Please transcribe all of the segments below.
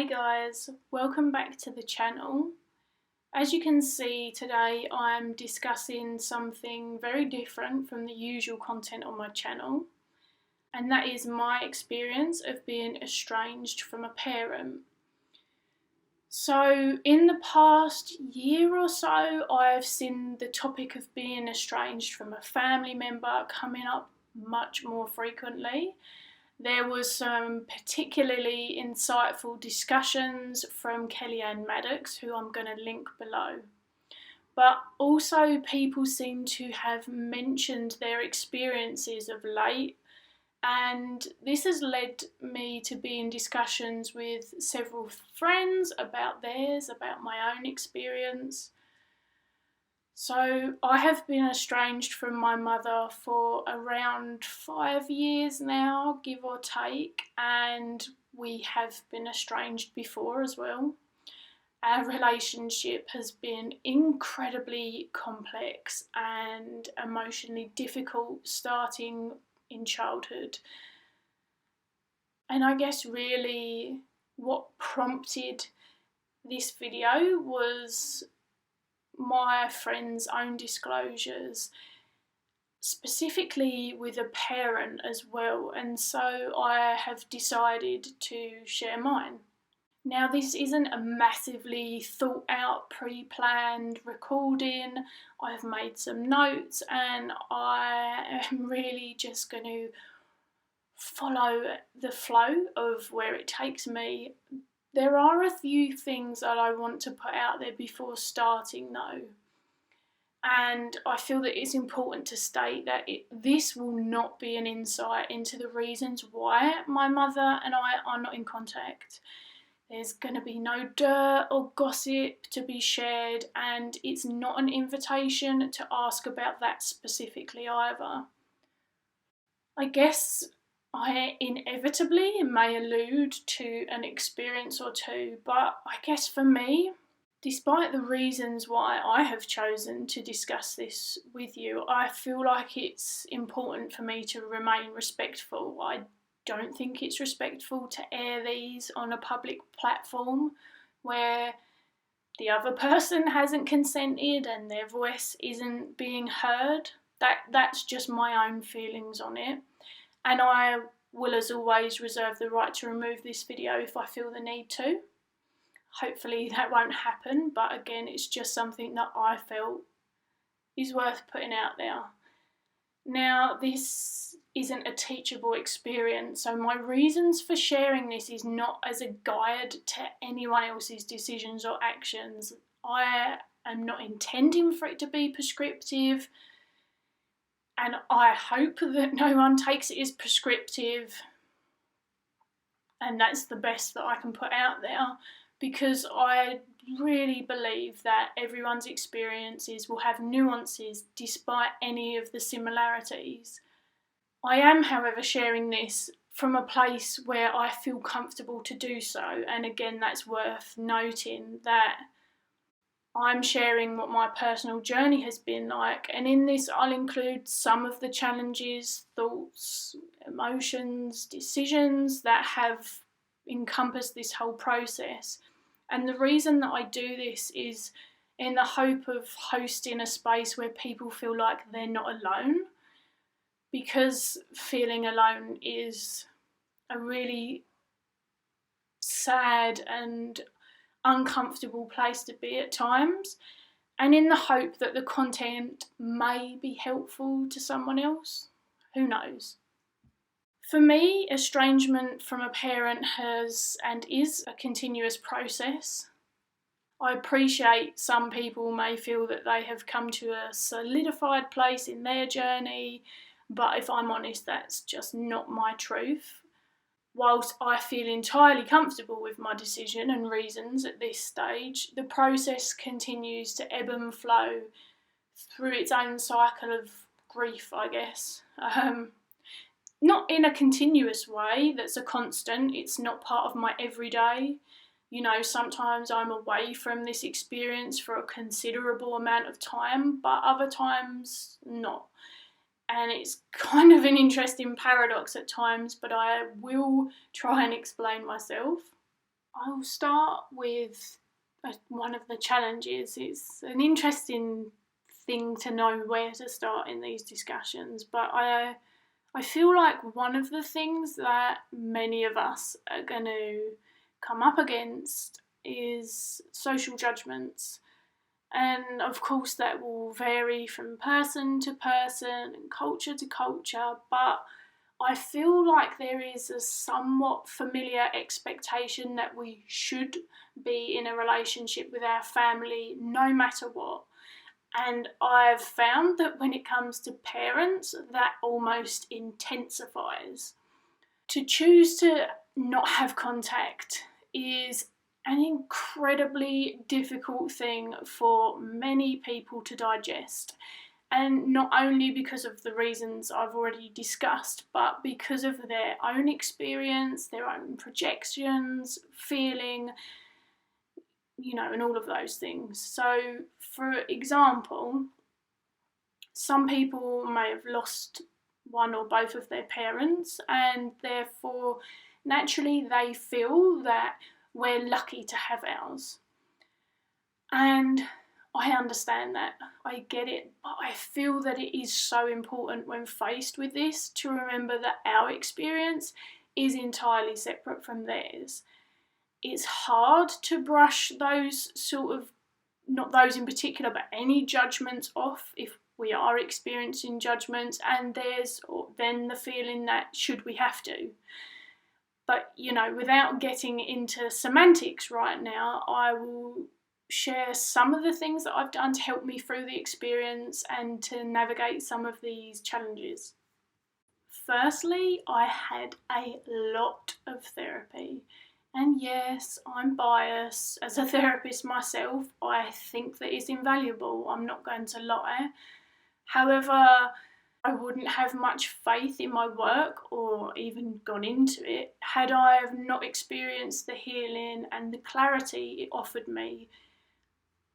Hey guys, welcome back to the channel. As you can see today I'm discussing something very different from the usual content on my channel, and that is my experience of being estranged from a parent. So in the past year or so I've seen the topic of being estranged from a family member coming up much more frequently. There was some particularly insightful discussions from Ann Maddox, who I'm going to link below. But also people seem to have mentioned their experiences of late, and this has led me to be in discussions with several friends about theirs, about my own experience. So I have been estranged from my mother for around 5 years now, give or take, and we have been estranged before as well. Our relationship has been incredibly complex and emotionally difficult starting in childhood. And I guess really what prompted this video was my friend's own disclosures, specifically with a parent as well, and so I have decided to share mine. Now, this isn't a massively thought out, pre-planned recording. I've made some notes and I am really just going to follow the flow of where it takes me. There are a few things that I want to put out there before starting though, and I feel that it's important to state that this will not be an insight into the reasons why my mother and I are not in contact. There's going to be no dirt or gossip to be shared, and it's not an invitation to ask about that specifically either. I guess I inevitably may allude to an experience or two, but I guess for me, despite the reasons why I have chosen to discuss this with you, I feel like it's important for me to remain respectful. I don't think it's respectful to air these on a public platform where the other person hasn't consented and their voice isn't being heard. That's just my own feelings on it. And I will, as always, reserve the right to remove this video if I feel the need to. Hopefully that won't happen, but again, it's just something that I felt is worth putting out there. Now, this isn't a teachable experience, so my reasons for sharing this is not as a guide to anyone else's decisions or actions. I am not intending for it to be prescriptive, and I hope that no one takes it as prescriptive, and that's the best that I can put out there, because I really believe that everyone's experiences will have nuances despite any of the similarities. I am, however, sharing this from a place where I feel comfortable to do so, and again, that's worth noting that I'm sharing what my personal journey has been like, and in this I'll include some of the challenges, thoughts, emotions, decisions that have encompassed this whole process. And the reason that I do this is in the hope of hosting a space where people feel like they're not alone, because feeling alone is a really sad and uncomfortable place to be at times, and in the hope that the content may be helpful to someone else. Who knows? For me, estrangement from a parent has and is a continuous process. I appreciate some people may feel that they have come to a solidified place in their journey, but if I'm honest, that's just not my truth. Whilst I feel entirely comfortable with my decision and reasons at this stage, the process continues to ebb and flow through its own cycle of grief, I guess. Not in a continuous way that's a constant, it's not part of my everyday. You know, sometimes I'm away from this experience for a considerable amount of time, but other times not. And it's kind of an interesting paradox at times, but I will try and explain myself. I'll start with one of the challenges. It's an interesting thing to know where to start in these discussions, but I feel like one of the things that many of us are going to come up against is social judgments. And of course, that will vary from person to person and culture to culture, but I feel like there is a somewhat familiar expectation that we should be in a relationship with our family no matter what. And I've found that when it comes to parents, that almost intensifies. To choose to not have contact is an incredibly difficult thing for many people to digest. And not only because of the reasons I've already discussed, but because of their own experience, their own projections, feeling, and all of those things. So, for example, some people may have lost one or both of their parents, and therefore, naturally, they feel that we're lucky to have ours. And I understand that, I get it, but I feel that it is so important when faced with this to remember that our experience is entirely separate from theirs. It's hard to brush those not those in particular, but any judgments off if we are experiencing judgments, and there's then the feeling that should we have to. But, without getting into semantics right now, I will share some of the things that I've done to help me through the experience and to navigate some of these challenges. Firstly, I had a lot of therapy. And yes, I'm biased. As a therapist myself, I think that it's invaluable. I'm not going to lie. However, I wouldn't have much faith in my work or even gone into it had I have not experienced the healing and the clarity it offered me,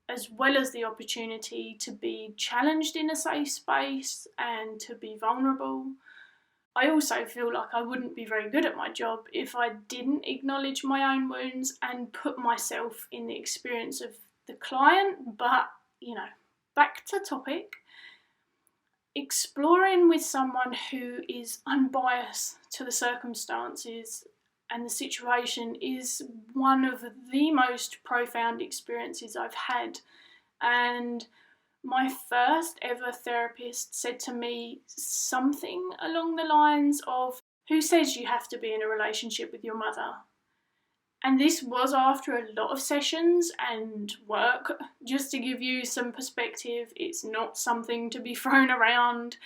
as well as the opportunity to be challenged in a safe space and to be vulnerable. I also feel like I wouldn't be very good at my job if I didn't acknowledge my own wounds and put myself in the experience of the client. But, back to topic. Exploring with someone who is unbiased to the circumstances and the situation is one of the most profound experiences I've had. And my first ever therapist said to me something along the lines of, "Who says you have to be in a relationship with your mother?" And this was after a lot of sessions and work. Just to give you some perspective, it's not something to be thrown around.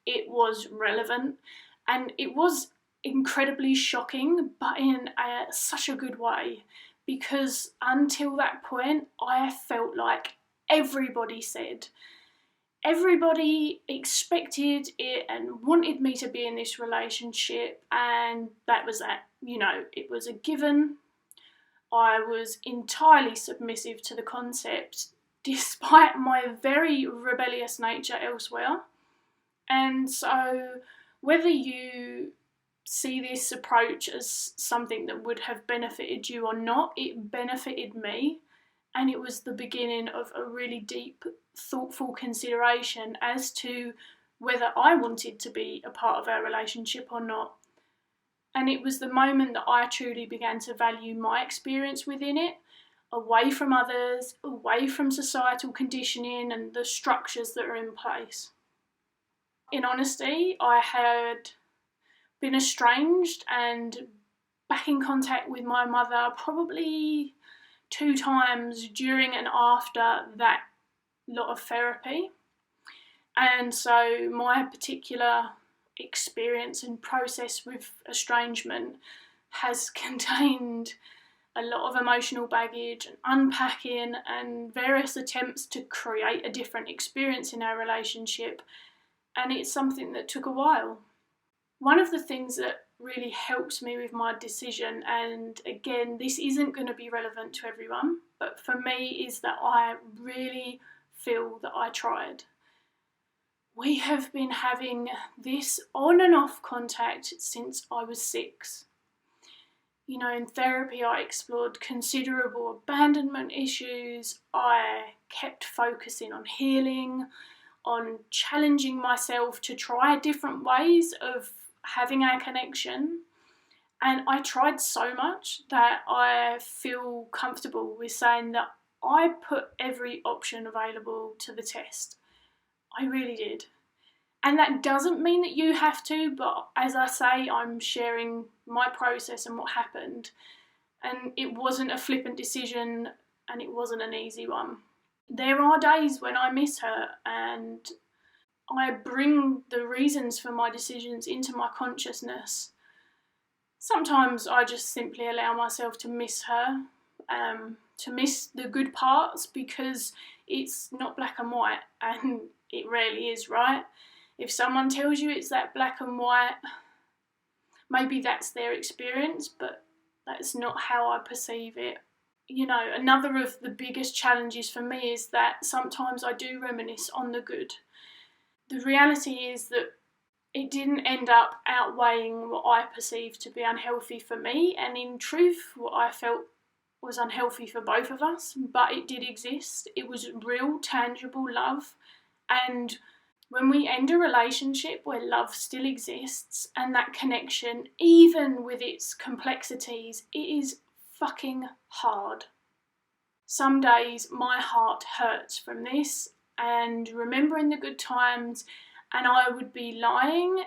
It was relevant, and it was incredibly shocking, but in such a good way, because until that point, I felt like everybody expected it and wanted me to be in this relationship, and that was that. It was a given. I was entirely submissive to the concept, despite my very rebellious nature elsewhere. And so, whether you see this approach as something that would have benefited you or not, it benefited me, and it was the beginning of a really deep, thoughtful consideration as to whether I wanted to be a part of our relationship or not. And it was the moment that I truly began to value my experience within it, away from others, away from societal conditioning and the structures that are in place. In honesty, I had been estranged and back in contact with my mother probably 2 times during and after that lot of therapy. And so my particular experience and process with estrangement has contained a lot of emotional baggage and unpacking and various attempts to create a different experience in our relationship, and it's something that took a while. One of the things that really helps me with my decision, and again, this isn't going to be relevant to everyone, but for me, is that I really feel that I tried. We have been having this on and off contact since I was 6. In therapy I explored considerable abandonment issues. I kept focusing on healing, on challenging myself to try different ways of having a connection. And I tried so much that I feel comfortable with saying that I put every option available to the test. I really did. And that doesn't mean that you have to, but as I say, I'm sharing my process and what happened. And it wasn't a flippant decision, and it wasn't an easy one. There are days when I miss her, and I bring the reasons for my decisions into my consciousness. Sometimes I just simply allow myself to miss her, to miss the good parts, because it's not black and white, and it rarely is, right? If someone tells you it's that black and white, maybe that's their experience, but that's not how I perceive it. Another of the biggest challenges for me is that sometimes I do reminisce on the good. The reality is that it didn't end up outweighing what I perceived to be unhealthy for me, and in truth, what I felt was unhealthy for both of us, but it did exist. It was real, tangible love, and when we end a relationship where love still exists and that connection, even with its complexities, it is fucking hard. Some days my heart hurts from this and remembering the good times, and I would be lying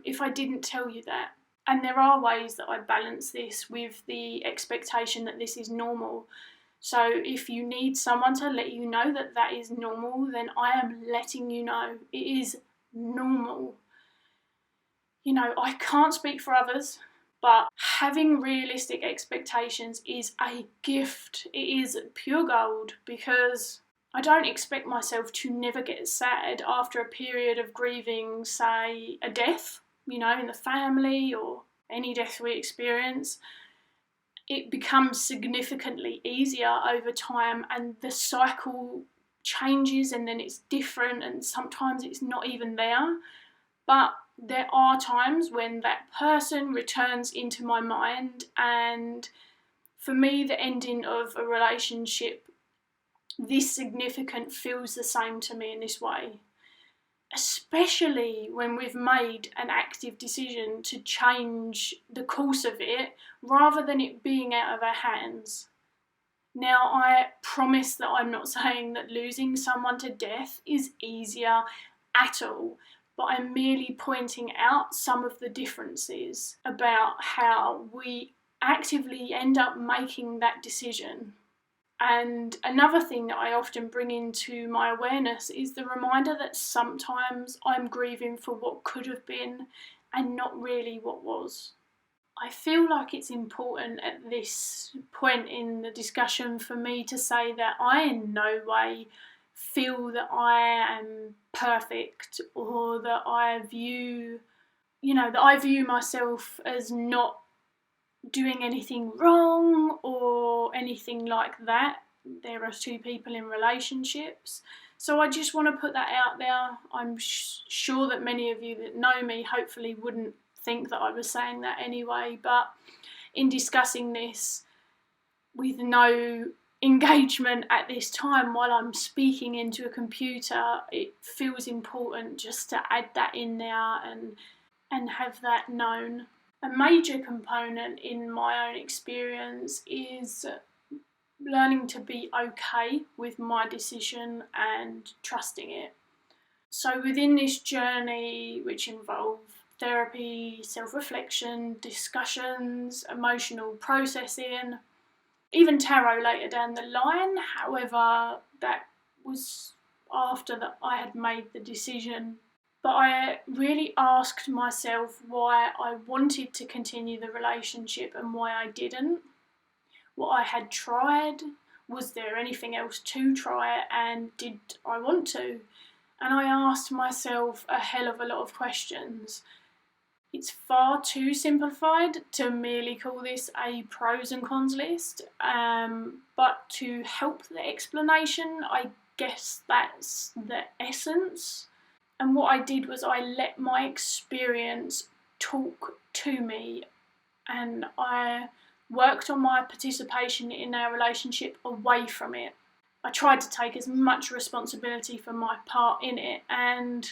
if I didn't tell you that. And there are ways that I balance this with the expectation that this is normal. So if you need someone to let you know that that is normal, then I am letting you know it is normal. I can't speak for others, but having realistic expectations is a gift. It is pure gold, because I don't expect myself to never get sad after a period of grieving, say, a death, in the family or any death we experience. It becomes significantly easier over time, and the cycle changes, and then it's different, and sometimes it's not even there. But there are times when that person returns into my mind, and for me, the ending of a relationship this significant feels the same to me in this way. Especially when we've made an active decision to change the course of it rather than it being out of our hands. Now, I promise that I'm not saying that losing someone to death is easier at all, but I'm merely pointing out some of the differences about how we actively end up making that decision. And another thing that I often bring into my awareness is the reminder that sometimes I'm grieving for what could have been and not really what was. I feel like it's important at this point in the discussion for me to say that I in no way feel that I am perfect, or that I view myself as not doing anything wrong or anything like that. There are two people in relationships, so I just want to put that out there. I'm sure that many of you that know me hopefully wouldn't think that I was saying that anyway, but in discussing this with no engagement at this time while I'm speaking into a computer, it feels important just to add that in there and have that known. A major component in my own experience is learning to be okay with my decision and trusting it. So within this journey, which involved therapy, self-reflection, discussions, emotional processing, even tarot later down the line, however, that was after that I had made the decision. But I really asked myself why I wanted to continue the relationship and why I didn't. What I had tried, was there anything else to try, and did I want to? And I asked myself a hell of a lot of questions. It's far too simplified to merely call this a pros and cons list, but to help the explanation, I guess that's the essence. And what I did was I let my experience talk to me and I worked on my participation in our relationship away from it. I tried to take as much responsibility for my part in it, and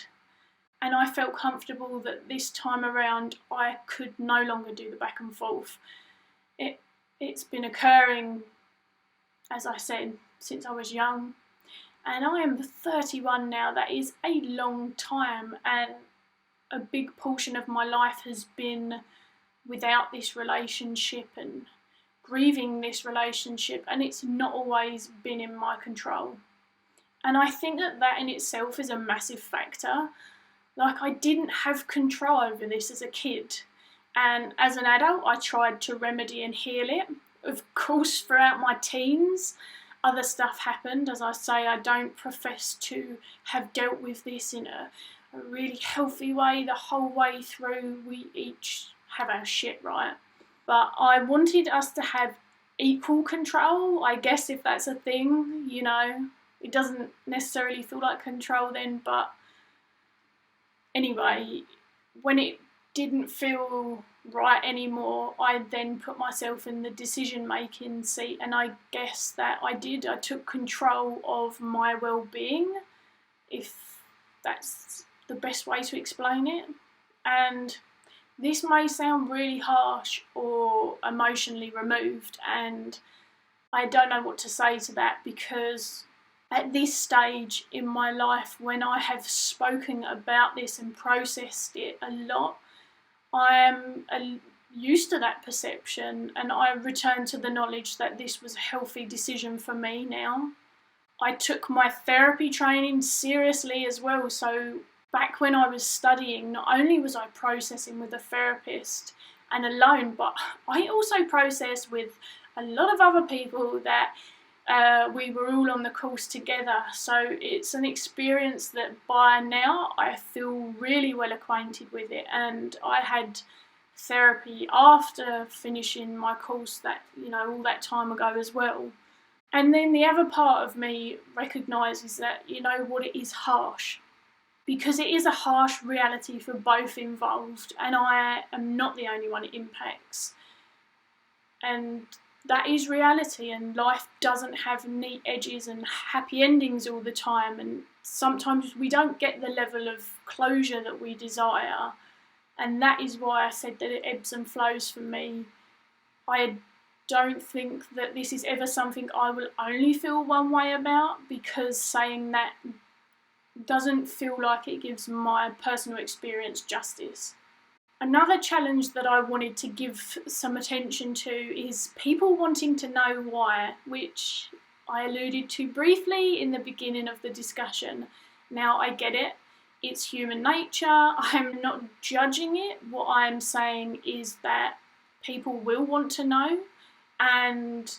I felt comfortable that this time around I could no longer do the back and forth. It's been occurring, as I said, since I was young, and I am 31 now. That is a long time, and a big portion of my life has been without this relationship and grieving this relationship, and it's not always been in my control. And I think that in itself is a massive factor. Like, I didn't have control over this as a kid, and as an adult I tried to remedy and heal it. Of course, throughout my teens other stuff happened. As I say, I don't profess to have dealt with this in a really healthy way the whole way through. We each have our shit, right? But I wanted us to have equal control, I guess, if that's a thing, you know. It doesn't necessarily feel like control then, but anyway, when it didn't feel right anymore, I then put myself in the decision-making seat, and I guess that I did. I took control of my well-being, if that's the best way to explain it. And this may sound really harsh or emotionally removed, and I don't know what to say to that, because at this stage in my life, when I have spoken about this and processed it a lot, I am used to that perception, and I return to the knowledge that this was a healthy decision for me now. I took my therapy training seriously as well, so back when I was studying, not only was I processing with a therapist and alone, but I also processed with a lot of other people that we were all on the course together. So it's an experience that by now I feel really well acquainted with it, and I had therapy after finishing my course that, you know, all that time ago as well. And then the other part of me recognises that, you know what, it is harsh, because it is a harsh reality for both involved, and I am not the only one it impacts. And that is reality, and life doesn't have neat edges and happy endings all the time, and sometimes we don't get the level of closure that we desire, and that is why I said that it ebbs and flows for me. I don't think that this is ever something I will only feel one way about, because saying that doesn't feel like it gives my personal experience justice. Another challenge that I wanted to give some attention to is people wanting to know why, which I alluded to briefly in the beginning of the discussion. Now, I get it. It's human nature. I'm not judging it. What I'm saying is that people will want to know, and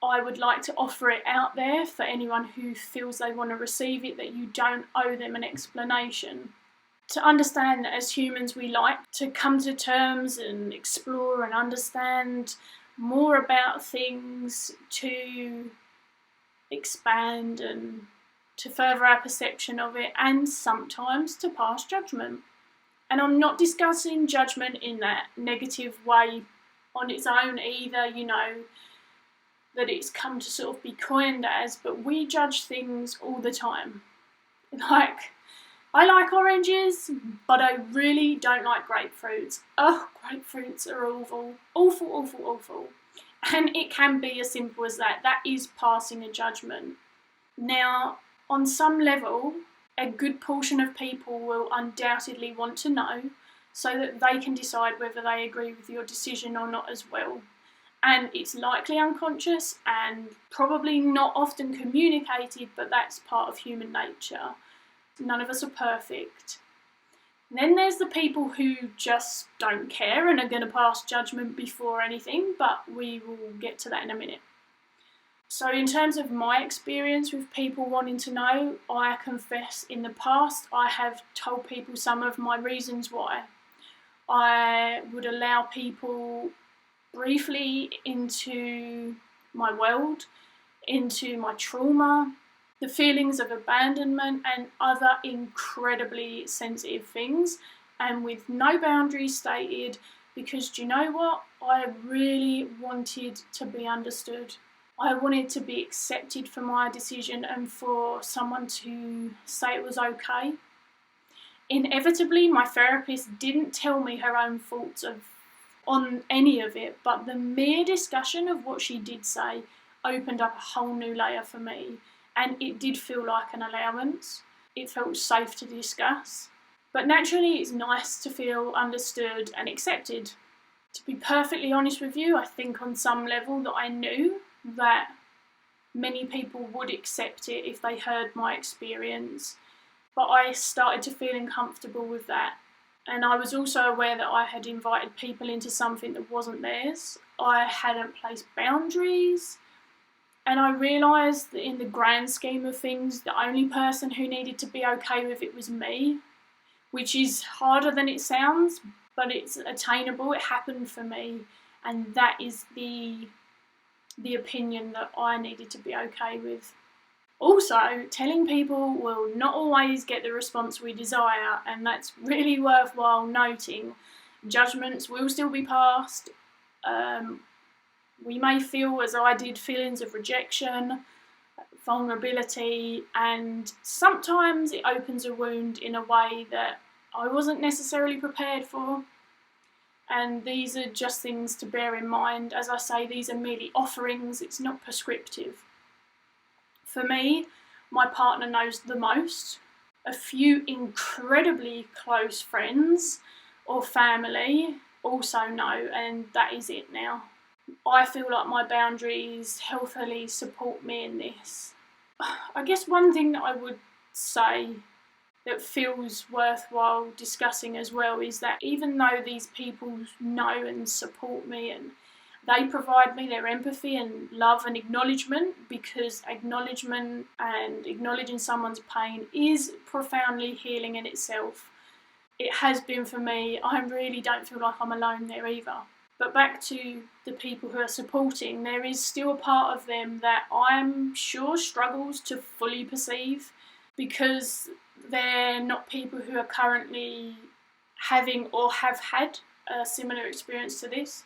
I would like to offer it out there for anyone who feels they want to receive it, that you don't owe them an explanation. To understand that as humans we like to come to terms and explore and understand more about things, to expand and to further our perception of it, and sometimes to pass judgment. And I'm not discussing judgment in that negative way on its own either, you know, that it's come to sort of be coined as, but we judge things all the time. Like, I like oranges, but I really don't like grapefruits. Oh, grapefruits are awful. Awful, awful, awful. And it can be as simple as that. That is passing a judgment. Now, on some level, a good portion of people will undoubtedly want to know, so that they can decide whether they agree with your decision or not as well. And it's likely unconscious and probably not often communicated, but that's part of human nature. None of us are perfect. And then there's the people who just don't care and are going to pass judgment before anything, but we will get to that in a minute. So in terms of my experience with people wanting to know, I confess in the past I have told people some of my reasons why. I would allow people briefly into my world, into my trauma, the feelings of abandonment and other incredibly sensitive things, and with no boundaries stated, because do you know what? I really wanted to be understood. I wanted to be accepted for my decision and for someone to say it was okay. Inevitably, my therapist didn't tell me her own thoughts on any of it, but the mere discussion of what she did say opened up a whole new layer for me, and it did feel like an allowance. It felt safe to discuss. But naturally, it's nice to feel understood and accepted. To be perfectly honest with you, I think on some level that I knew that many people would accept it if they heard my experience, but I started to feel uncomfortable with that. And I was also aware that I had invited people into something that wasn't theirs. I hadn't placed boundaries. And I realised that in the grand scheme of things, the only person who needed to be okay with it was me, which is harder than it sounds, but it's attainable. It happened for me. And that is the opinion that I needed to be okay with. Also, telling people will not always get the response we desire, and that's really worthwhile noting. Judgements will still be passed. We may feel, as I did, feelings of rejection, vulnerability, and sometimes it opens a wound in a way that I wasn't necessarily prepared for. And these are just things to bear in mind. As I say, these are merely offerings, it's not prescriptive. For me, my partner knows the most. A few incredibly close friends or family also know, and that is it now. I feel like my boundaries healthily support me in this. I guess one thing that I would say that feels worthwhile discussing as well is that even though these people know and support me and they provide me their empathy and love and acknowledgement, because acknowledgement and acknowledging someone's pain is profoundly healing in itself. It has been for me. I really don't feel like I'm alone there either. But back to the people who are supporting, there is still a part of them that I'm sure struggles to fully perceive, because they're not people who are currently having or have had a similar experience to this.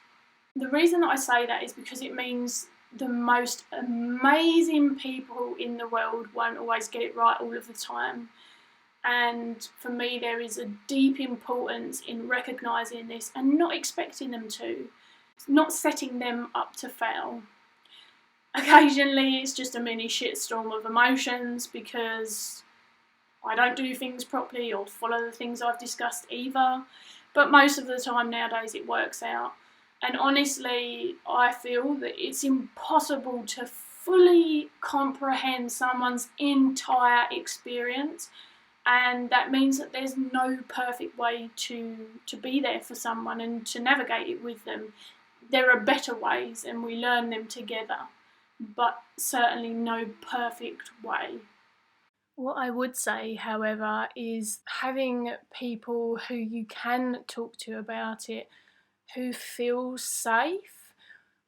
The reason that I say that is because it means the most amazing people in the world won't always get it right all of the time. And for me, there is a deep importance in recognising this and not expecting them to. It's not setting them up to fail. Occasionally, it's just a mini shitstorm of emotions because I don't do things properly or follow the things I've discussed either. But most of the time nowadays, it works out. And honestly, I feel that it's impossible to fully comprehend someone's entire experience. And that means that there's no perfect way to be there for someone and to navigate it with them. There are better ways and we learn them together, but certainly no perfect way. What I would say, however, is having people who you can talk to about it, who feel safe,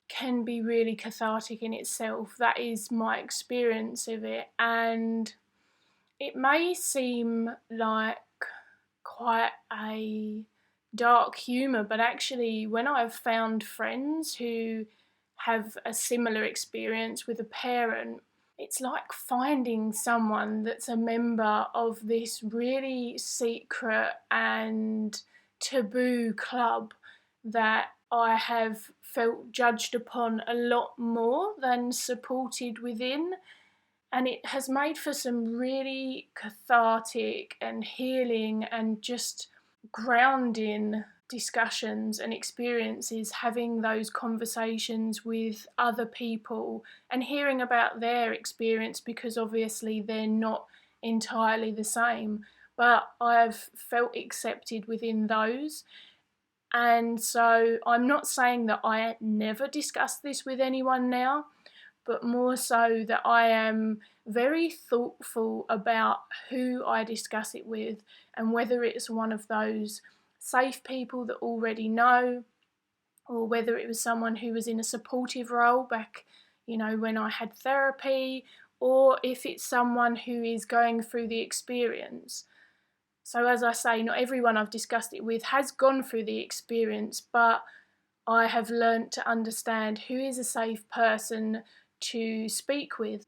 can be really cathartic in itself. That is my experience of it, and it may seem like quite a dark humour, but actually when I've found friends who have a similar experience with a parent, it's like finding someone that's a member of this really secret and taboo club that I have felt judged upon a lot more than supported within. And it has made for some really cathartic and healing and just grounding discussions and experiences, having those conversations with other people and hearing about their experience, because obviously they're not entirely the same. But I've felt accepted within those. And so I'm not saying that I never discuss this with anyone now, but more so that I am very thoughtful about who I discuss it with and whether it's one of those safe people that already know, or whether it was someone who was in a supportive role back, when I had therapy, or if it's someone who is going through the experience. So as I say, not everyone I've discussed it with has gone through the experience, but I have learnt to understand who is a safe person to speak with.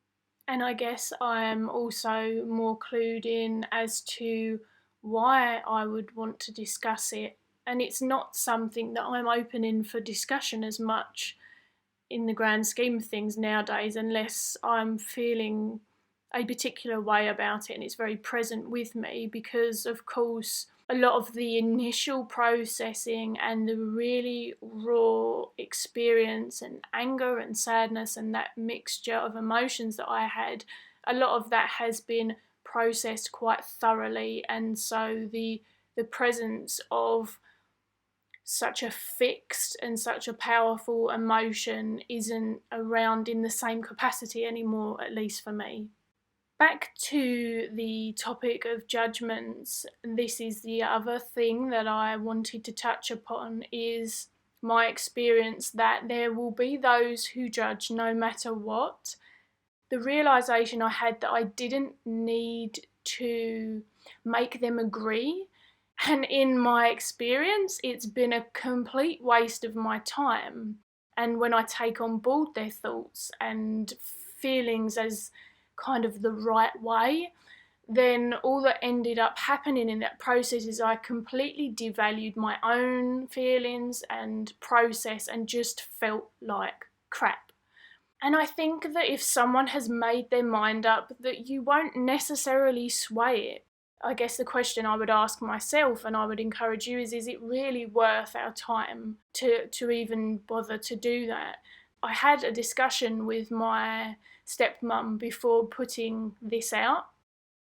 And I guess I am also more clued in as to why I would want to discuss it. And it's not something that I'm opening for discussion as much in the grand scheme of things nowadays, unless I'm feeling a particular way about it and it's very present with me, because of course a lot of the initial processing and the really raw experience and anger and sadness and that mixture of emotions that I had, a lot of that has been processed quite thoroughly, and so the presence of such a fixed and such a powerful emotion isn't around in the same capacity anymore, at least for me. Back to the topic of judgments, this is the other thing that I wanted to touch upon, is my experience that there will be those who judge no matter what. The realisation I had that I didn't need to make them agree, and in my experience it's been a complete waste of my time. And when I take on board their thoughts and feelings as kind of the right way, then all that ended up happening in that process is I completely devalued my own feelings and process and just felt like crap. And I think that if someone has made their mind up, that you won't necessarily sway it. I guess the question I would ask myself, and I would encourage you, is it really worth our time to even bother to do that? I had a discussion with my stepmum before putting this out.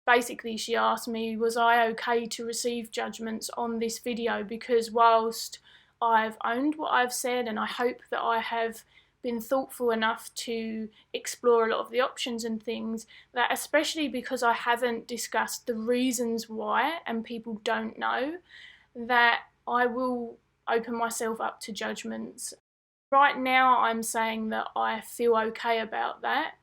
Basically, she asked me, was I okay to receive judgments on this video? Because whilst I've owned what I've said, and I hope that I have been thoughtful enough to explore a lot of the options and things, that especially because I haven't discussed the reasons why and people don't know, that I will open myself up to judgments. Right now I'm saying that I feel okay about that,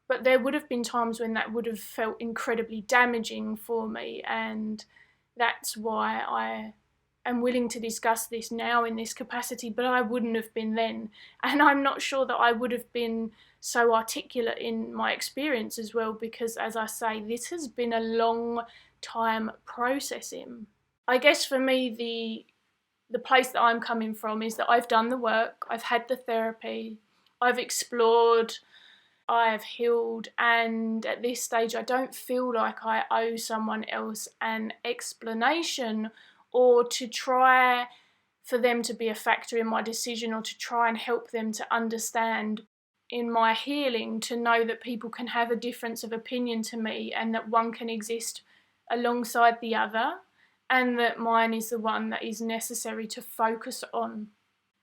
but there would have been times when that would have felt incredibly damaging for me, and that's why I am willing to discuss this now in this capacity, but I wouldn't have been then. And I'm not sure that I would have been so articulate in my experience as well, because as I say, this has been a long time processing. I guess for me, the place that I'm coming from is that I've done the work, I've had the therapy, I've explored, I've healed, and at this stage I don't feel like I owe someone else an explanation or to try for them to be a factor in my decision, or to try and help them to understand in my healing, to know that people can have a difference of opinion to me and that one can exist alongside the other, and that mine is the one that is necessary to focus on.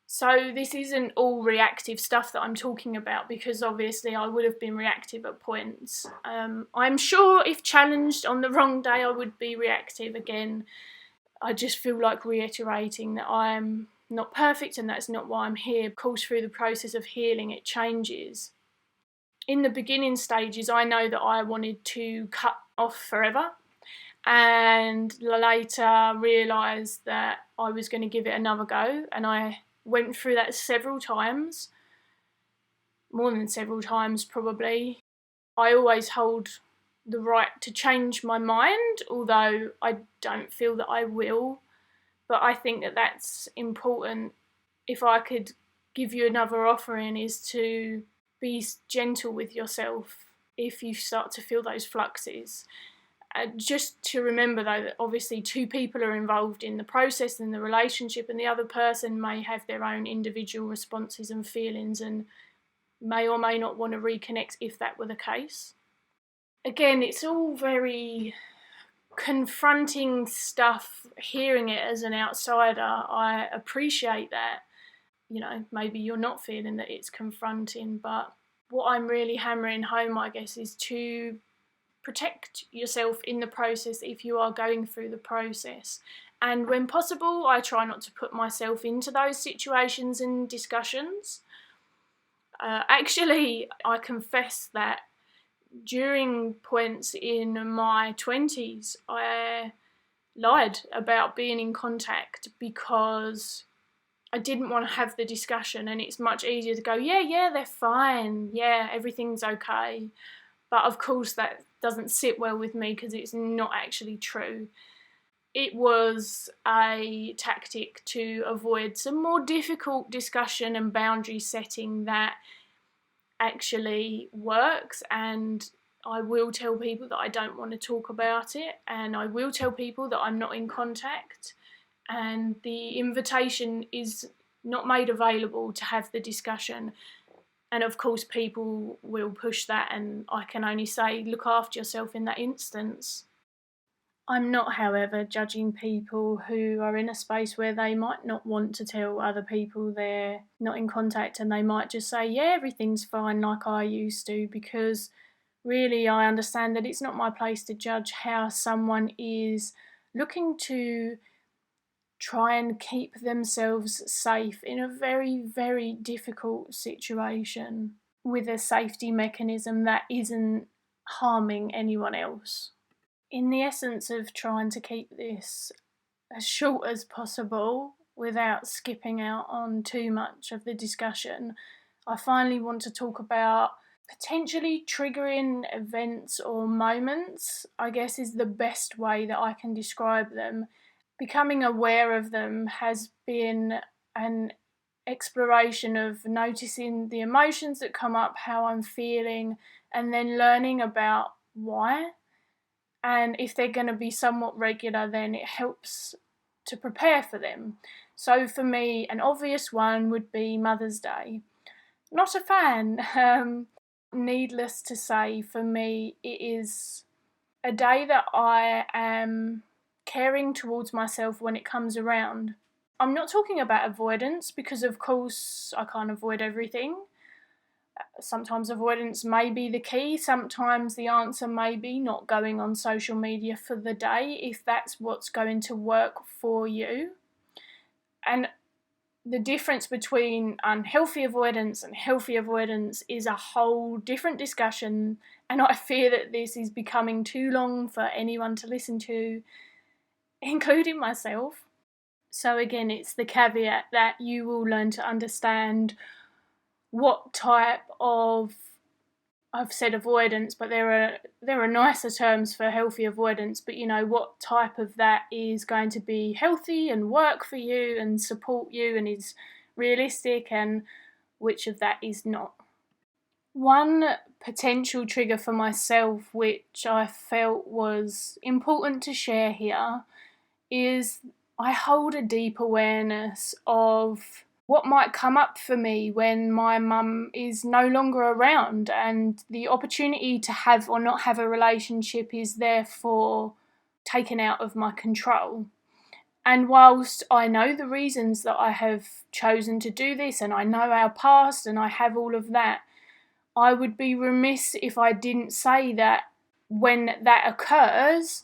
So this isn't all reactive stuff that I'm talking about, because obviously I would have been reactive at points. I'm sure if challenged on the wrong day I would be reactive again. I just feel like reiterating that I'm not perfect and that's not why I'm here. Of course, through the process of healing it changes. In the beginning stages I know that I wanted to cut off forever, and later realised that I was going to give it another go, and I went through that several times, more than several times probably. I always hold the right to change my mind, although I don't feel that I will, but I think that that's important. If I could give you another offering, is to be gentle with yourself if you start to feel those fluxes. Just to remember though that obviously two people are involved in the process and the relationship, and the other person may have their own individual responses and feelings and may or may not want to reconnect if that were the case. Again, it's all very confronting stuff, hearing it as an outsider. I appreciate that, maybe you're not feeling that it's confronting, but what I'm really hammering home, I guess, is to protect yourself in the process if you are going through the process. And when possible, I try not to put myself into those situations and discussions. Actually, I confess that during points in my 20s, I lied about being in contact because I didn't want to have the discussion, and it's much easier to go, yeah, they're fine, yeah, everything's okay. But of course that doesn't sit well with me because it's not actually true. It was a tactic to avoid some more difficult discussion and boundary setting that actually works, and I will tell people that I don't want to talk about it, and I will tell people that I'm not in contact, and the invitation is not made available to have the discussion. And of course people will push that, and I can only say look after yourself in that instance. I'm not, however, judging people who are in a space where they might not want to tell other people they're not in contact, and they might just say, yeah, everything's fine like I used to, because really I understand that it's not my place to judge how someone is looking to try and keep themselves safe in a very, very difficult situation with a safety mechanism that isn't harming anyone else. In the essence of trying to keep this as short as possible without skipping out on too much of the discussion, I finally want to talk about potentially triggering events or moments, I guess is the best way that I can describe them. Becoming aware of them has been an exploration of noticing the emotions that come up, how I'm feeling, and then learning about why. And if they're going to be somewhat regular, then it helps to prepare for them. So for me, an obvious one would be Mother's Day. Not a fan. Needless to say, for me, it is a day that I am caring towards myself when it comes around. I'm not talking about avoidance, because of course I can't avoid everything. Sometimes avoidance may be the key. Sometimes the answer may be not going on social media for the day, if that's what's going to work for you. And the difference between unhealthy avoidance and healthy avoidance is a whole different discussion, and I fear that this is becoming too long for anyone to listen to, including myself. So again, it's the caveat that you will learn to understand what type of, I've said avoidance, but there are nicer terms for healthy avoidance, but what type of that is going to be healthy and work for you and support you and is realistic, and which of that is not. One potential trigger for myself, which I felt was important to share here, is I hold a deep awareness of what might come up for me when my mum is no longer around, and the opportunity to have or not have a relationship is therefore taken out of my control. And whilst I know the reasons that I have chosen to do this, and I know our past, and I have all of that, I would be remiss if I didn't say that when that occurs,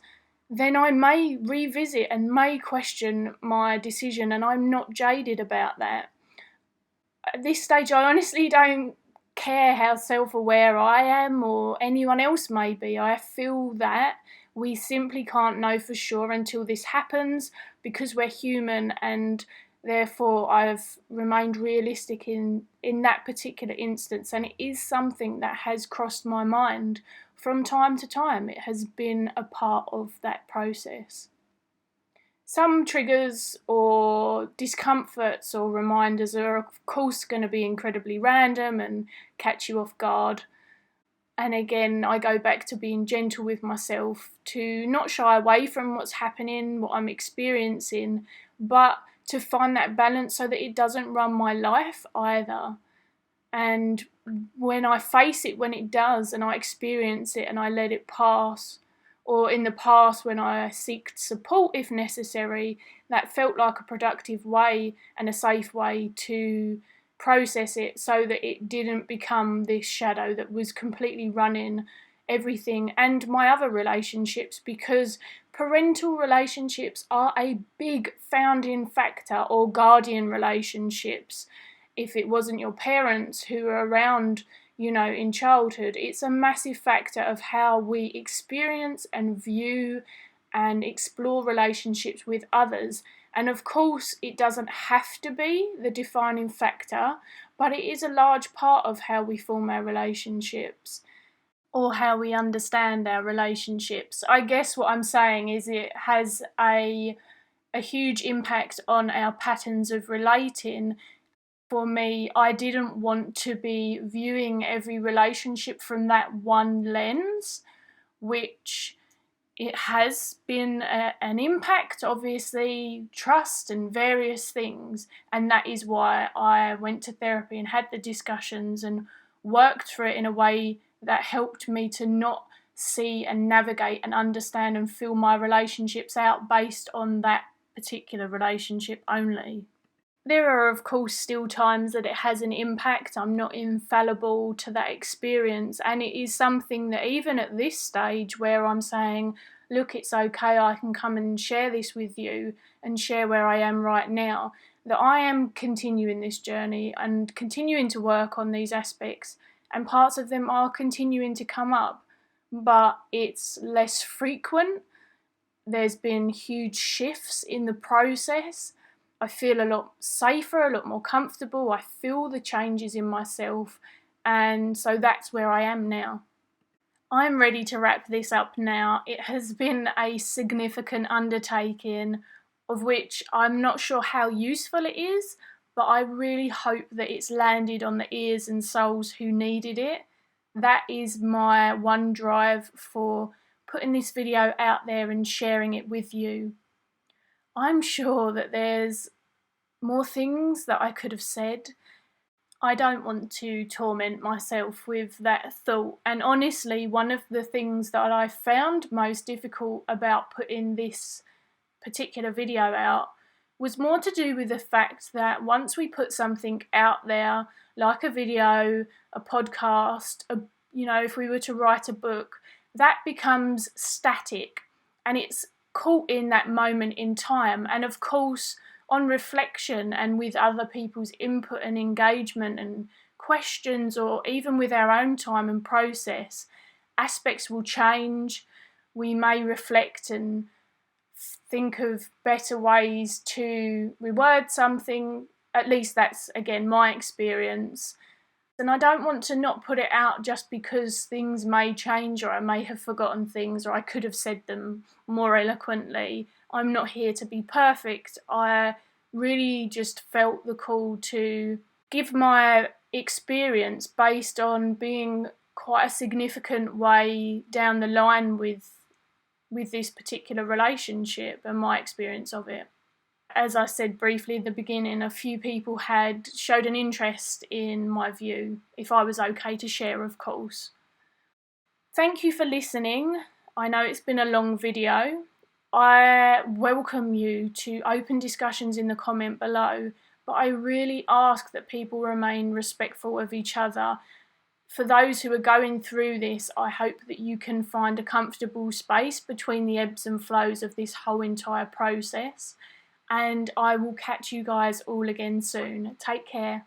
then I may revisit and may question my decision, and I'm not jaded about that. At this stage, I honestly don't care how self-aware I am or anyone else may be. I feel that we simply can't know for sure until this happens, because we're human, and therefore I've remained realistic in that particular instance, and it is something that has crossed my mind from time to time. It has been a part of that process. Some triggers or discomforts or reminders are of course going to be incredibly random and catch you off guard. And again, I go back to being gentle with myself, to not shy away from what's happening, what I'm experiencing, but to find that balance so that it doesn't run my life either. And when I face it, when it does, and I experience it and I let it pass, or in the past when I seeked support if necessary, that felt like a productive way and a safe way to process it, so that it didn't become this shadow that was completely running everything and my other relationships, because parental relationships are a big founding factor, or guardian relationships. If it wasn't your parents who were around, in childhood, it's a massive factor of how we experience and view and explore relationships with others. And of course, it doesn't have to be the defining factor, but it is a large part of how we form our relationships or how we understand our relationships. I guess what I'm saying is it has a huge impact on our patterns of relating. For me, I didn't want to be viewing every relationship from that one lens, which it has been an impact, obviously, trust and various things. And that is why I went to therapy and had the discussions and worked through it in a way that helped me to not see and navigate and understand and feel my relationships out based on that particular relationship only. There are, of course, still times that it has an impact. I'm not infallible to that experience, and it is something that even at this stage where I'm saying, look, it's okay, I can come and share this with you and share where I am right now, that I am continuing this journey and continuing to work on these aspects, and parts of them are continuing to come up, but it's less frequent. There's been huge shifts in the process. I feel a lot safer, a lot more comfortable. I feel the changes in myself, and so that's where I am now. I'm ready to wrap this up now. It has been a significant undertaking of which I'm not sure how useful it is, but I really hope that it's landed on the ears and souls who needed it. That is my one drive for putting this video out there and sharing it with you. I'm sure that there's more things that I could have said. I don't want to torment myself with that thought. And honestly, one of the things that I found most difficult about putting this particular video out was more to do with the fact that once we put something out there, like a video, a podcast, if we were to write a book, that becomes static and it's caught in that moment in time. And of course, on reflection and with other people's input and engagement and questions, or even with our own time and process, aspects will change. We may reflect and think of better ways to reword something. At least that's, again, my experience. And I don't want to not put it out just because things may change, or I may have forgotten things, or I could have said them more eloquently. I'm not here to be perfect. I really just felt the call to give my experience based on being quite a significant way down the line with this particular relationship and my experience of it. As I said briefly at the beginning, a few people had showed an interest in my view, if I was okay to share, of course. Thank you for listening. I know it's been a long video. I welcome you to open discussions in the comment below, but I really ask that people remain respectful of each other. For those who are going through this, I hope that you can find a comfortable space between the ebbs and flows of this whole entire process. And I will catch you guys all again soon. Take care.